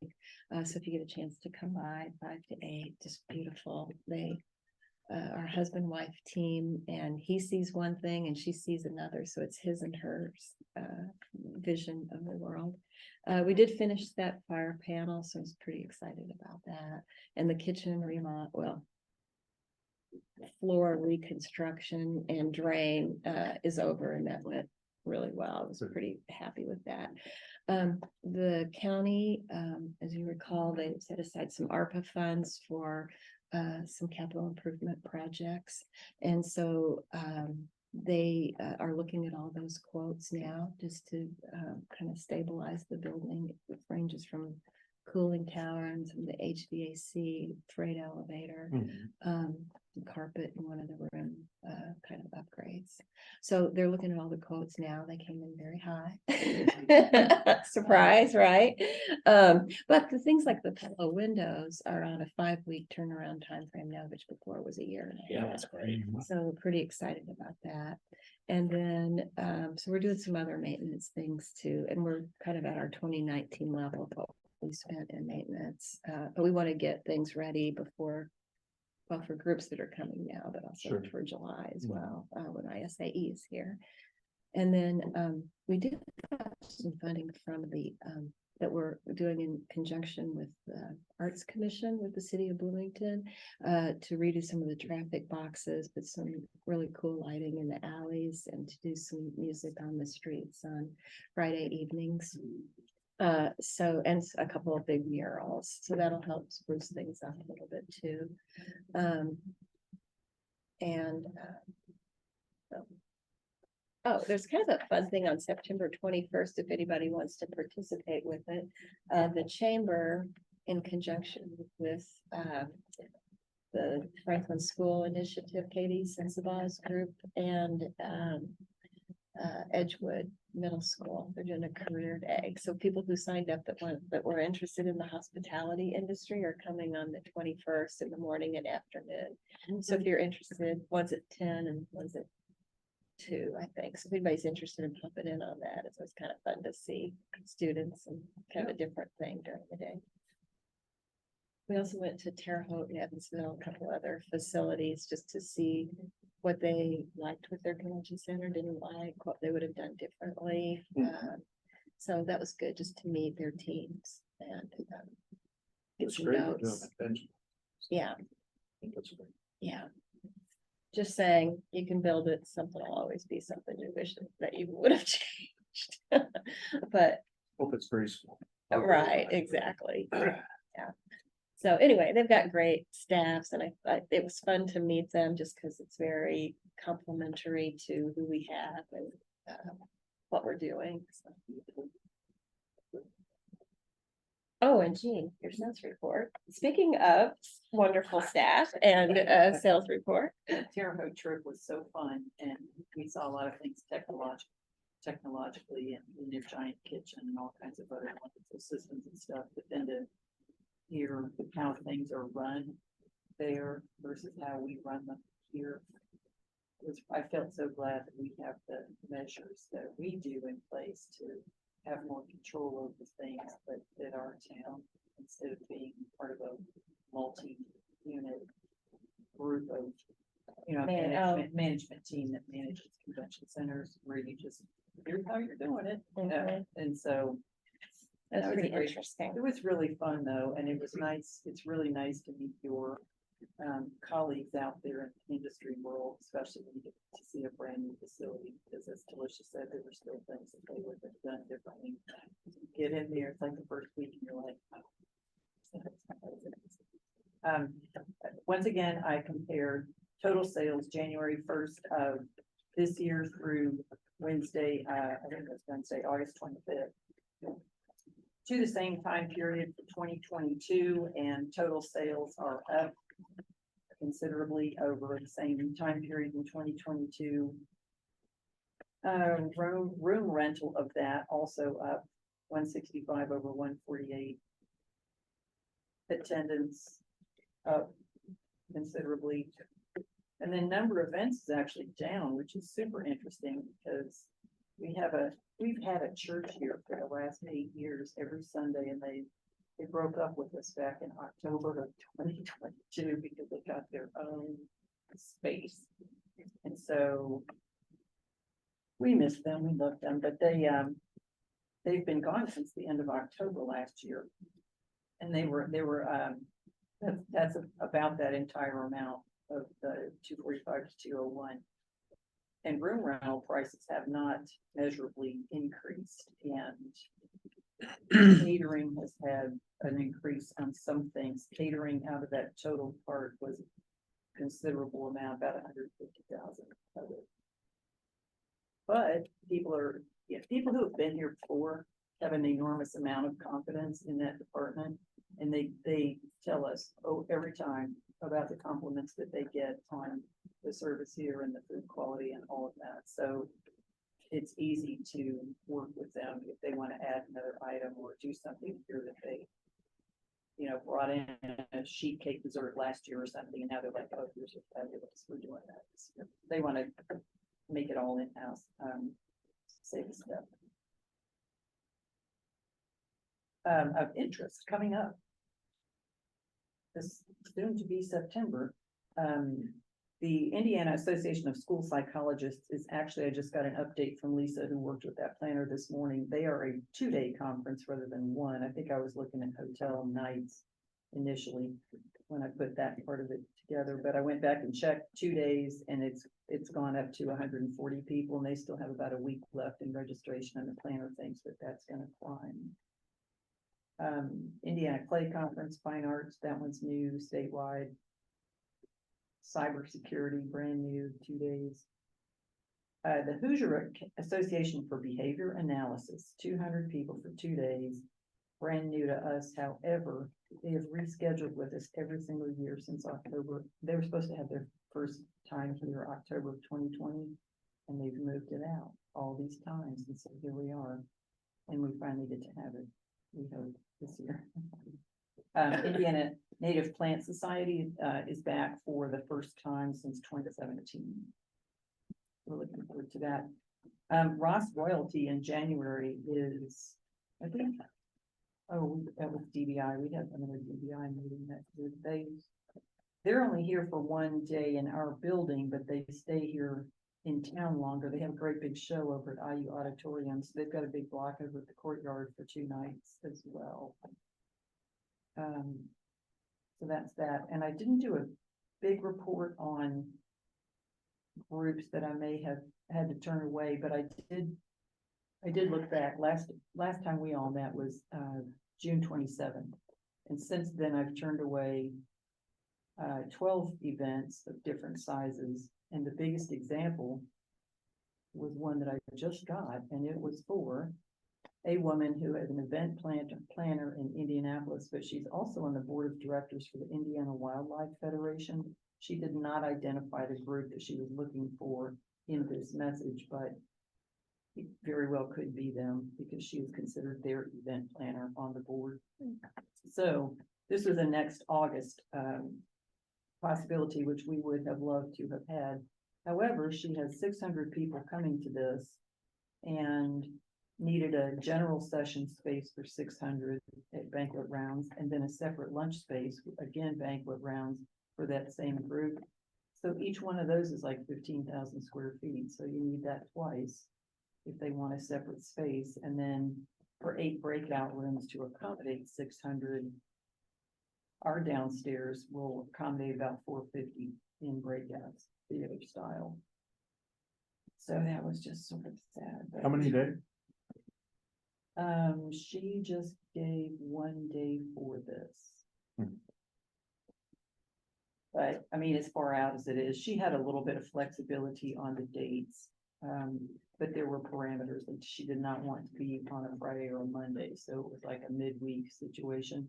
So if you get a chance to come by 5 to 8, just beautiful. They our husband-wife team, and he sees one thing and she sees another, so it's his and hers vision of the world. We did finish that fire panel, so I was pretty excited about that. And the kitchen remodel, well, floor reconstruction and drain is over, and that went really well. I was pretty happy with that. The county, as you recall, they set aside some ARPA funds for some capital improvement projects. And so they are looking at all those quotes now, just to kind of stabilize the building. It ranges from cooling tower and some of the HVAC, freight elevator, carpet in one of the room, kind of upgrades. So they're looking at all the quotes now. They came in very high. Surprise, right? But the things like the pillow windows are on a 5-week turnaround time frame now, which before was a year and a half. Yeah, that's great. So pretty excited about that. And then, so we're doing some other maintenance things too, and we're kind of at our 2019 level of what we spent in maintenance. But we want to get things ready before, well, for groups that are coming now, but also Sure. for July as well, when ISAE is here. And then we did have some funding from the that we're doing in conjunction with the Arts Commission with the city of Bloomington to redo some of the traffic boxes, put some really cool lighting in the alleys, and to do some music on the streets on Friday evenings. So, and a couple of big murals, so that'll help spruce things up a little bit too. Oh, there's kind of a fun thing on September 21st, if anybody wants to participate with it. The chamber, in conjunction with the Franklin School Initiative, Katie Sensabaugh's group, and Edgewood Middle School, they're doing a career day. So people who signed up that were interested in the hospitality industry are coming on the 21st in the morning and afternoon. So if you're interested, one's at 10 and one's at 2, I think. So if anybody's interested in popping in on that, it's always kind of fun to see students and kind of a different thing during the day. We also went to Terre Haute and Evansville, a couple other facilities, just to see what they liked with their convention center, didn't like, what they would have done differently. So that was good, just to meet their teams and get It's Oh, some great we're doing notes. that, Benji. Yeah, That's great. yeah. Just saying, you can build it, something will always be something you wish that you would have changed. But, Hope it's graceful. right, exactly. Yeah. So anyway, they've got great staffs, and it was fun to meet them just because it's very complimentary to who we have and what we're doing. So. Oh, and Jean, your sales report. Speaking of wonderful staff and sales report. The Terre Haute trip was so fun, and we saw a lot of things technologically, and in their giant kitchen and all kinds of other wonderful systems and stuff, but then to hear how things are run there versus how we run them here. I felt so glad that we have the measures that we do in place to have more control over things that our town, instead of being part of a multi-unit group of, management team that manages convention centers, where you just, here's how you're doing it. And so That's that was pretty great. interesting. It was really fun though, and it was nice. It's really nice to meet your colleagues out there in the industry world, especially when you get to see a brand new facility, because as Talisha said, there were still things that they would have done differently. Get in there, it's like the first week and you're like, oh. Once again, I compared total sales January 1st of this year through Wednesday, I think it was Wednesday, August 25th. To the same time period for 2022, and total sales are up considerably over the same time period in 2022. Room rental of that also up 165 over 148. Attendance up considerably. And then number of events is actually down, which is super interesting because we've had a church here for the last 8 years every Sunday, and they broke up with us back in October of 2022 because they got their own space. And so we miss them, we love them, but they've been gone since the end of October last year. And they were, that's about that entire amount of the 245 to 201. And room rental prices have not measurably increased, and catering has had an increase on some things. Catering out of that total part was a considerable amount, about 150,000 of it. But people who have been here before have an enormous amount of confidence in that department. And they tell us, every time about the compliments that they get on the service here and the food quality and all of that. So it's easy to work with them if they want to add another item or do something here that they, brought in a sheet cake dessert last year or something, and now they're like, oh, here's a fabulous, we're doing that this year. They want to make it all in-house, save the stuff. Of interest coming up. This soon to be September. The Indiana Association of School Psychologists is actually, I just got an update from Lisa, who worked with that planner this morning. They are a 2-day conference rather than one. I think I was looking at hotel nights initially when I put that part of it together, but I went back and checked 2 days, and it's gone up to 140 people, and they still have about a week left in registration, and the planner thinks that that's going to climb. Indiana Clay Conference, Fine Arts, that one's new statewide. Cybersecurity, brand new, 2 days. The Hoosier Association for Behavior Analysis, 200 people for 2 days, brand new to us. However, they have rescheduled with us every single year since October. They were supposed to have their first time here October of 2020, and they've moved it out all these times. And so here we are, and we finally get to have it, we hope, this year. Indiana Native Plant Society is back for the first time since 2017. We're looking forward to that. Ross Royalty in January is, I think, that was DBI. We have another DBI meeting that they're only here for 1 day in our building, but they stay here in town longer. They have a great big show over at IU Auditorium, so they've got a big block over at the courtyard for 2 nights as well. So that's that. And I didn't do a big report on groups that I may have had to turn away, but I did look back. Last time we all met was June 27th. And since then I've turned away 12 events of different sizes. And the biggest example was one that I just got, and it was for a woman who is an event planner in Indianapolis, but she's also on the board of directors for the Indiana Wildlife Federation. She did not identify the group that she was looking for in this message, but it very well could be them because she was considered their event planner on the board. So this was a next August possibility, which we would have loved to have had. However, she has 600 people coming to this and needed a general session space for 600 at banquet rounds, and then a separate lunch space, again, banquet rounds for that same group. So each one of those is like 15,000 square feet. So you need that twice if they want a separate space. And then for 8 breakout rooms to accommodate 600, our downstairs will accommodate about 450 in breakouts, theater style. So that was just sort of sad. How many days? She just gave 1 day for this. But I mean, as far out as it is, she had a little bit of flexibility on the dates. But there were parameters that she did not want to be on a Friday or a Monday. So it was like a midweek situation.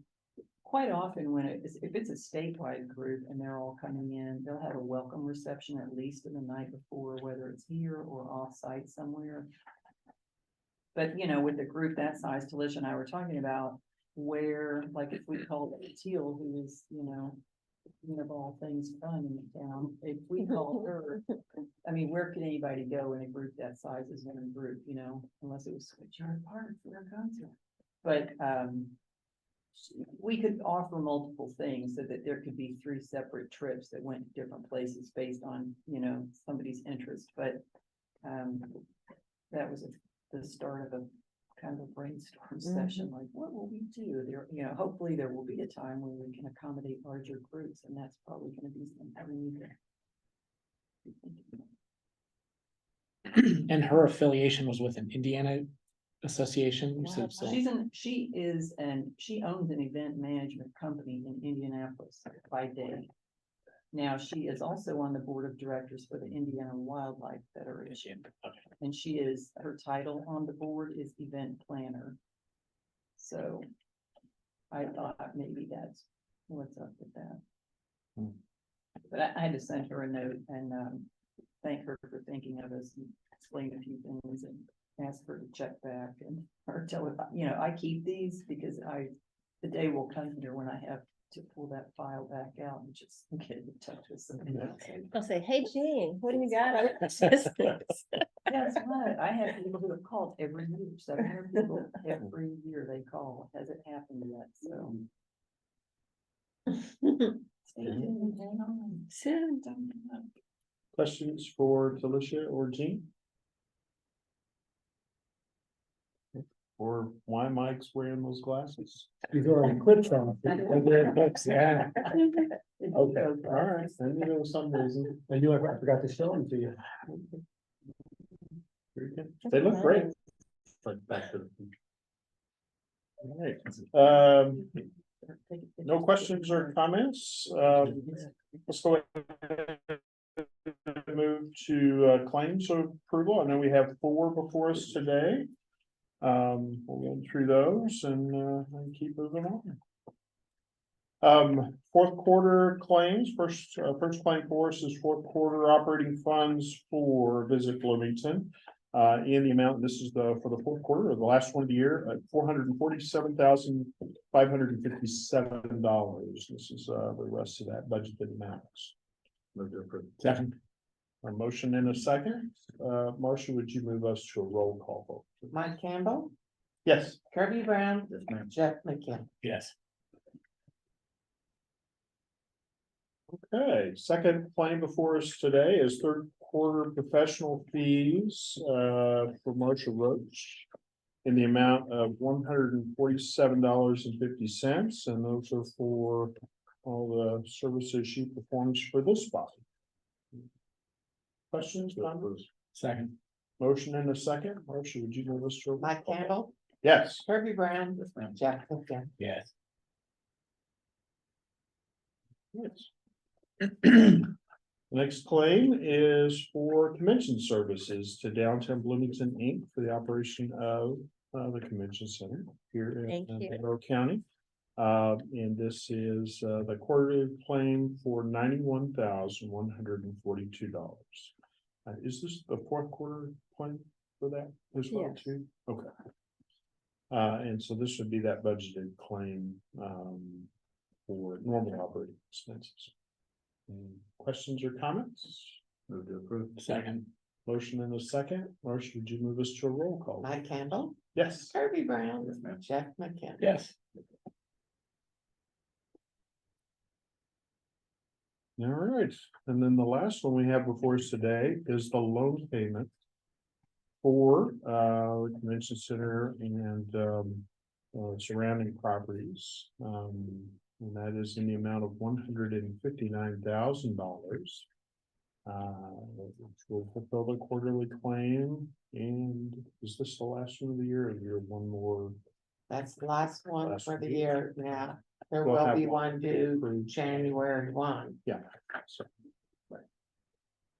Quite often if it's a statewide group and they're all coming in, they'll have a welcome reception at least the night before, whether it's here or off-site somewhere. But, with a group that size, Talisha and I were talking about where, like, if we called Teal, who is, of all things fun in the town, if we called her, I mean, where could anybody go in a group that size as one group, unless it was Switchyard Park for a concert. But, we could offer multiple things so that there could be 3 separate trips that went to different places based on, you know, somebody's interest, but. That was the start of a kind of a brainstorm session, like, what will we do? There, you know, hopefully there will be a time when we can accommodate larger groups, and that's probably gonna be something we need to. be thinking about. And her affiliation was with an Indiana association. You said so. She owns an event management company in Indianapolis by day. Now, she is also on the board of directors for the Indiana Wildlife Federation. And her title on the board is event planner. So I thought maybe that's what's up with that. But I had to send her a note and thank her for thinking of us and explain a few things and ask her to check back and or tell her, you know, I keep these because the day will come here when I have to pull that file back out and just get in touch with somebody else. I'll say, hey, Jean, what do you got? Guess what? I have people who have called every year, 700 people every year they call. Hasn't happened yet, so. Stay tuned, hang on. Soon. Questions for Talisha or Jean? Or why Mike's wearing those glasses? These are already clips on. Yeah. Okay, all right, then you know some reason. I knew I forgot to show them to you. Very good. They look great. Like back to the. All right. No questions or comments? Let's go ahead and move to claims approval. I know we have 4 before us today. We'll go through those and keep moving on. Fourth quarter claims, first claim for us is fourth quarter operating funds for Visit Bloomington. In the amount, this is for the fourth quarter of the last one of the year, $447,557. This is the rest of that budgeted amounts. Move to approve. Second. A motion in a second. Marcia, would you move us to a roll call vote? Mike Campbell, Yes. Kirby Brown, Yes, ma'am. Jeff McKim. Yes. Okay, second claim before us today is third quarter professional fees for Marcia Roach in the amount of $147.50, and those are for all the services she performs for this body. Questions, comments? Second. Motion in a second. Marcia, would you move us to? Mike Campbell, Yes. Kirby Brown, Yes, ma'am. Jeff McKim. Yes. Yes. The next claim is for convention services to Downtown Bloomington, Inc. for the operation of the convention center here Thank in you. Monroe County. And this is the quarterly claim for $91,142. Is this the fourth quarter claim for that as well Yes. too? Okay. And so this would be that budgeted claim for normal operating expenses. Questions or comments? Move to approve. Second. Motion in a second. Marcia, would you move us to a roll call? Mike Campbell, Yes. Kirby Brown, Yes, ma'am. Jeff McKim. Yes. All right, and then the last one we have before us today is the loan payment for the convention center and surrounding properties. And that is in the amount of $159,000. Which will fulfill the quarterly claim. And is this the last one of the year, or is there one more? That's the last one Last for the one. year now. There We'll will have be one one due approved. January 1. Yeah. So, right.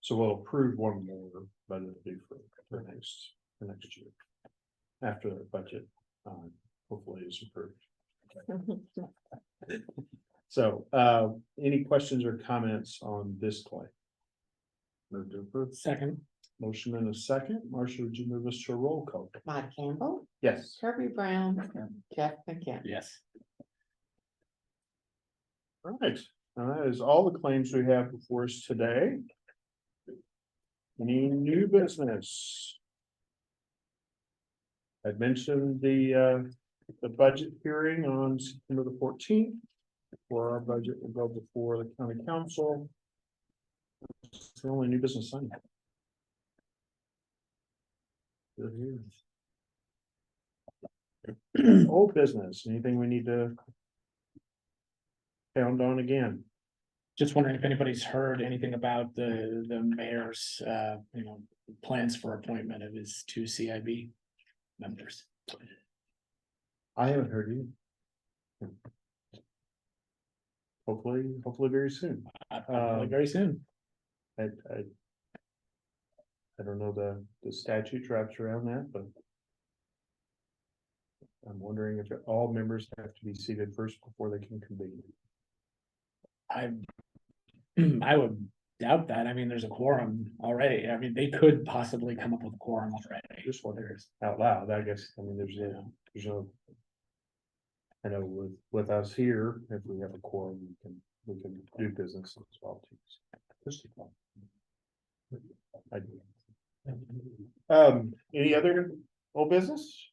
So we'll approve one more, but it'll be for next year. After the budget, hopefully is approved. So, any questions or comments on this claim? Move to approve. Second. Motion in a second. Marcia, would you move us to a roll call? Mike Campbell, Yes. Kirby Brown, Jeff McKim. Yes. All right, now that is all the claims we have before us today. Any new business? I'd mentioned the the budget hearing on September the 14th. For our budget will go before the county council. It's the only new business sign. Old business, anything we need to pound on again? Just wondering if anybody's heard anything about the mayor's, plans for appointment of his two CIB members. I haven't heard you. Hopefully very soon. Probably very soon. I don't know the statute wraps around that, but. I'm wondering if all members have to be seated first before they can convene. I would doubt that. I mean, there's a quorum already. I mean, they could possibly come up with a quorum already. Just wondering out loud, I guess, I mean, there's no. I know with us here, if we have a quorum, we can do business as well too. Just a thought. I do. Any other old business?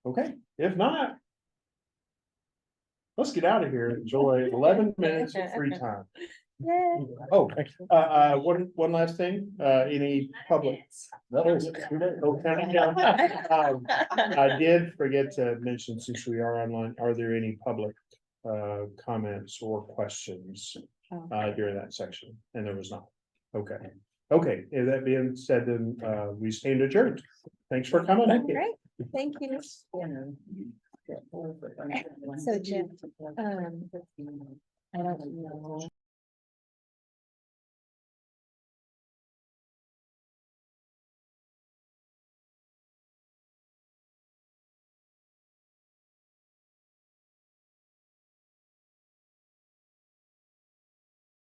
Okay, if not. Let's get out of here, enjoy 11 minutes of free time. Yay. Oh, one last thing, any public. Oh, counting down. I did forget to mention, since we are online, are there any public comments or questions during that section? And there was not. Okay, if that being said, then we stand adjourned. Thanks for coming. Great, thank you. So Jim, I don't know.